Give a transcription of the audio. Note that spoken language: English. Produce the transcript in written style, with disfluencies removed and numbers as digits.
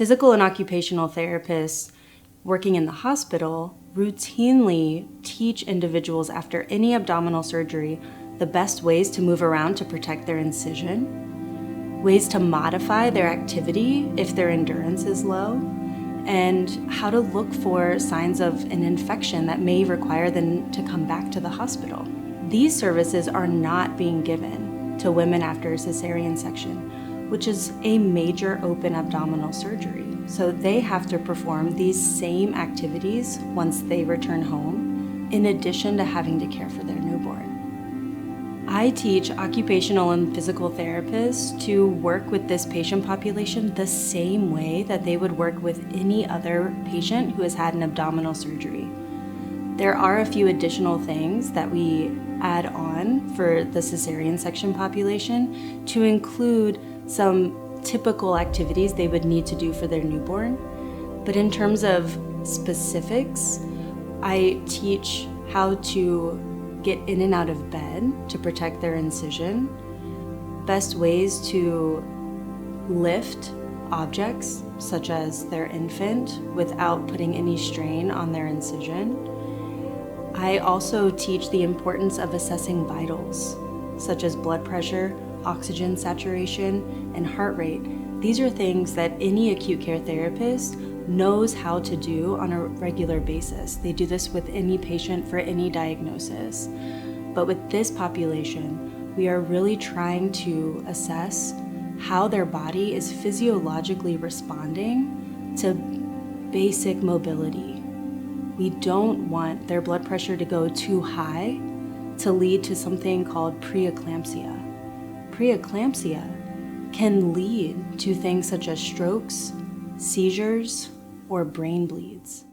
Physical and occupational therapists working in the hospital routinely teach individuals after any abdominal surgery the best ways to move around to protect their incision, ways to modify their activity if their endurance is low, and how to look for signs of an infection that may require them to come back to the hospital. These services are not being given to women after a cesarean section, which is a major open abdominal surgery. So they have to perform these same activities once they return home, in addition to having to care for their newborn. I teach occupational and physical therapists to work with this patient population the same way that they would work with any other patient who has had an abdominal surgery. There are a few additional things that we add on for the cesarean section population to include some typical activities they would need to do for their newborn. But in terms of specifics, I teach how to get in and out of bed to protect their incision, best ways to lift objects such as their infant without putting any strain on their incision. I also teach the importance of assessing vitals such as blood pressure, oxygen saturation, and heart rate. These are things that any acute care therapist knows how to do on a regular basis. They do this with any patient for any diagnosis. But with this population, we are really trying to assess how their body is physiologically responding to basic mobility. We don't want their blood pressure to go too high to lead to something called preeclampsia. Preeclampsia can lead to things such as strokes, seizures, or brain bleeds.